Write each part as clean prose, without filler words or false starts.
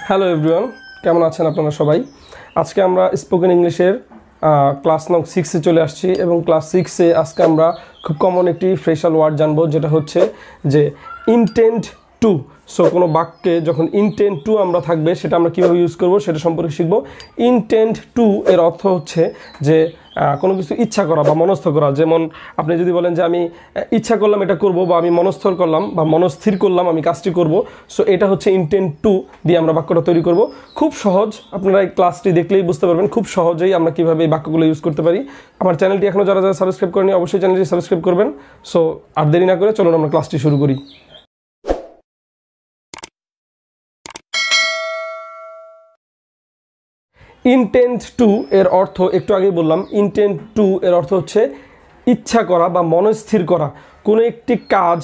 Hello everyone, কেমন আছেন আপনারা সবাই? আজকে আমরা স্পোকেন ইংলিশের ক্লাস নং 6-এ চলে আসছি এবং ক্লাস 6-এ আজকে আমরা খুব কমন একটি ফ্রেশাল ওয়ার্ড জানবো, যেটা হচ্ছে যে ইনটেন্ড টু। সো কোনো বাক্যে যখন ইনটেন্ড টু আমরা থাকবে সেটা আমরা কীভাবে ইউজ করব সেটা সম্পর্কে শিখব। ইনটেন্ড টু এর অর্থ হচ্ছে যে কোনো কিছু ইচ্ছা করা বা মনস্থ করা। যেমন আপনি যদি বলেন যে আমি ইচ্ছা করলাম এটা করব, বা আমি মনস্থর করলাম বা মনস্থির করলাম আমি কাজটি করব, সো এটা হচ্ছে ইনটেন্ড টু দিয়ে আমরা বাক্যটা তৈরি করব। খুব সহজ, আপনারা এই ক্লাসটি দেখলেই বুঝতে পারবেন খুব সহজেই আমরা কীভাবে এই বাক্যগুলো ইউজ করতে পারি। আমার চ্যানেলটি এখনও যারা যারা সাবস্ক্রাইব করেনি অবশ্যই চ্যানেলটি সাবস্ক্রাইব করবেন। সো আর দেরি না করে চলুন আমরা ক্লাসটি শুরু করি। ইনটেন্ড টু এর অর্থ একটু আগেই বললাম। ইনটেন্ড টু এর অর্থ হচ্ছে ইচ্ছা করা বা মনস্থির করা। কোনো একটি কাজ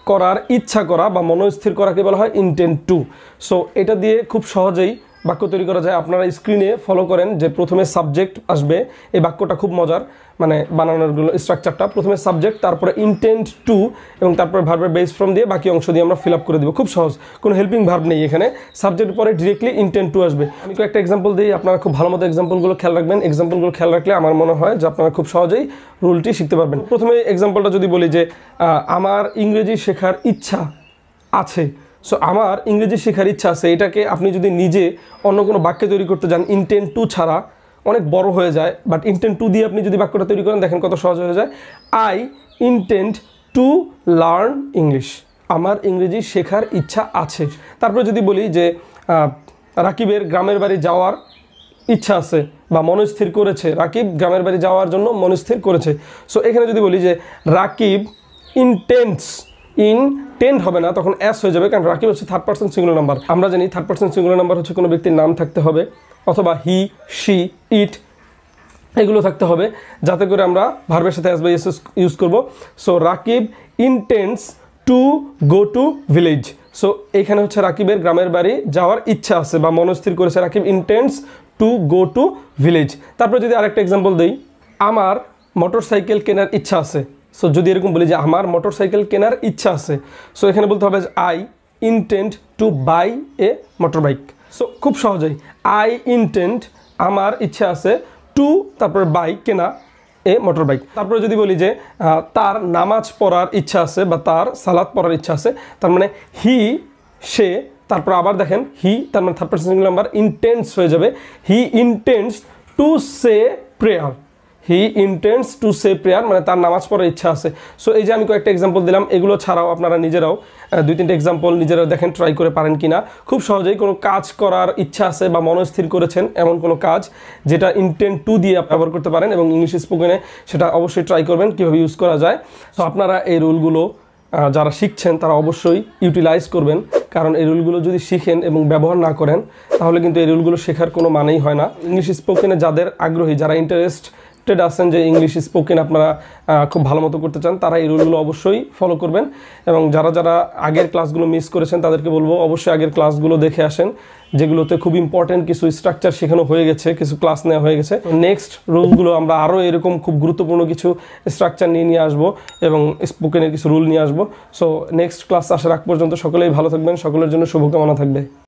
করার ইচ্ছা করা বা মনস্থির করাকে বলা হয় ইনটেন্ড টু। সো এটা দিয়ে খুব সহজেই বাক্য তৈরি করা যায়। আপনারা স্ক্রিনে ফলো করেন যে প্রথমে সাবজেক্ট আসবে। এই বাক্যটা খুব মজার, মানে বানানোরগুলো স্ট্রাকচারটা প্রথমে সাবজেক্ট, তারপরে ইনটেন্ড টু এবং তারপরে ভার্বের বেস ফর্ম দিয়ে বাকি অংশ দিয়ে আমরা ফিল আপ করে দেবো। খুব সহজ, কোনো হেল্পিং ভার্ব নেই এখানে। সাবজেক্টের পরে ডিরেক্টলি ইনটেন্ড টু আসবে। আমি কয়েকটা এক্সাম্পল দিই, আপনারা খুব ভালো মতো এক্সাম্পলগুলো খেয়াল রাখবেন। এক্সাম্পলগুলো খেয়াল রাখলে আমার মনে হয় যে আপনারা খুব সহজেই রুলটি শিখতে পারবেন। প্রথমে এক্সাম্পলটা যদি বলি যে আমার ইংরেজি শেখার ইচ্ছা আছে। সো আমার ইংরেজি শেখার ইচ্ছা আছে, এটাকে আপনি যদি নিজে অন্য কোনো বাক্যে তৈরি করতে যান ইনটেন্ড টু ছাড়া অনেক বড় হয়ে যায়। বাট ইনটেন্ড টু দিয়ে আপনি যদি বাক্যটা তৈরি করেন দেখেন কত সহজ হয়ে যায়। I intend to learn English. আমার ইংরেজি শেখার ইচ্ছা আছে। তারপরে যদি বলি যে রাকিবের গ্রামের বাড়ি যাওয়ার ইচ্ছা আছে বা মনস্থির করেছে, রাকিব গ্রামের বাড়ি যাওয়ার জন্য মনস্থির করেছে। সো এখানে যদি বলি যে রাকিব ইনটেন্ডস, ইনটেন্ড হবে না, তখন এস হয়ে যাবে, কারণ রাকিব হচ্ছে থার্ড পারসন সিঙ্গুলার নাম্বার। আমরা জানি থার্ড পারসন সিঙ্গুলার নাম্বার হচ্ছে কোনো ব্যক্তির নাম থাকতে হবে অথবা হি, শি, ইট এগুলো থাকতে হবে, যাতে করে আমরা ভার্বের সাথে এস বাই এস ইউজ করব। So Rakib intends to go to village. So এইখানে হচ্ছে রাকিবের গ্রামের বাড়ি যাওয়ার ইচ্ছা আছে বা মনস্থির করেছে। Rakib intends to go to village. তারপরে যদি আরেকটা এক্সাম্পল দিই, আমার মোটর সাইকেল কেনার ইচ্ছা আছে। সো যদি এরকম বলি যে আমার মোটর সাইকেল কেনার ইচ্ছা আছে, সো এখানে বলতে হবে I intend to buy a motor bike. So খুব সহজেই আই ইনটেন্ড, আমার ইচ্ছা আছে, টু তারপরে বাইক কেনা এ মোটর বাইক। তারপরে যদি বলি যে তার নামাজ পড়ার ইচ্ছা আছে বা তার সালাত পড়ার ইচ্ছা আছে, তার মানে হি, সে, তারপর আবার দেখেন হি, তার মানে third person singular number, intends হয়ে যাবে। He intends to say prayer. He intends to say prayer, মানে তার নামাজ পড়ার ইচ্ছা আছে। সো এই যে আমি কয়েকটা এক্সাম্পল দিলাম, এগুলো ছাড়াও আপনারা নিজেরাও 2-3টা এক্সাম্পল নিজেরাও দেখেন, ট্রাই করে পারেন কিনা। খুব সহজেই কোনো কাজ করার ইচ্ছা আছে বা মনস্থির করেছেন এমন কোনো কাজ যেটা ইনটেন্ড টু দিয়ে ব্যবহার করতে পারেন, এবং ইংলিশ স্পোকেনে সেটা অবশ্যই ট্রাই করবেন কীভাবে ইউজ করা যায়। তো আপনারা এই রুলগুলো যারা শিখছেন তারা অবশ্যই ইউটিলাইজ করবেন, কারণ এই রুলগুলো যদি শিখেন এবং ব্যবহার না করেন তাহলে কিন্তু এই রুলগুলো শেখার কোনো মানেই হয় না। ইংলিশ স্পোকেনে যাদের আগ্রহী, যারা ইন্টারেস্টেড আছেন যে ইংলিশ স্পোকেন আপনারা খুব ভালো মতো করতে চান, তারা এই রুলগুলো অবশ্যই ফলো করবেন। এবং যারা যারা আগের ক্লাসগুলো মিস করেছেন তাদেরকে বলবো অবশ্যই আগের ক্লাসগুলো দেখে আসেন, যেগুলোতে খুব ইম্পর্টেন্ট কিছু স্ট্রাকচার শেখানো হয়ে গেছে, কিছু ক্লাস নেওয়া হয়ে গেছে। নেক্সট রুলগুলো আমরা আরও এরকম খুব গুরুত্বপূর্ণ কিছু স্ট্রাকচার নিয়ে আসবো এবং স্পোকেনের কিছু রুল নিয়ে আসবো। সো নেক্সট ক্লাস আসার আগ পর্যন্ত সকলেই ভালো থাকবেন, সকলের জন্য শুভকামনা থাকবে।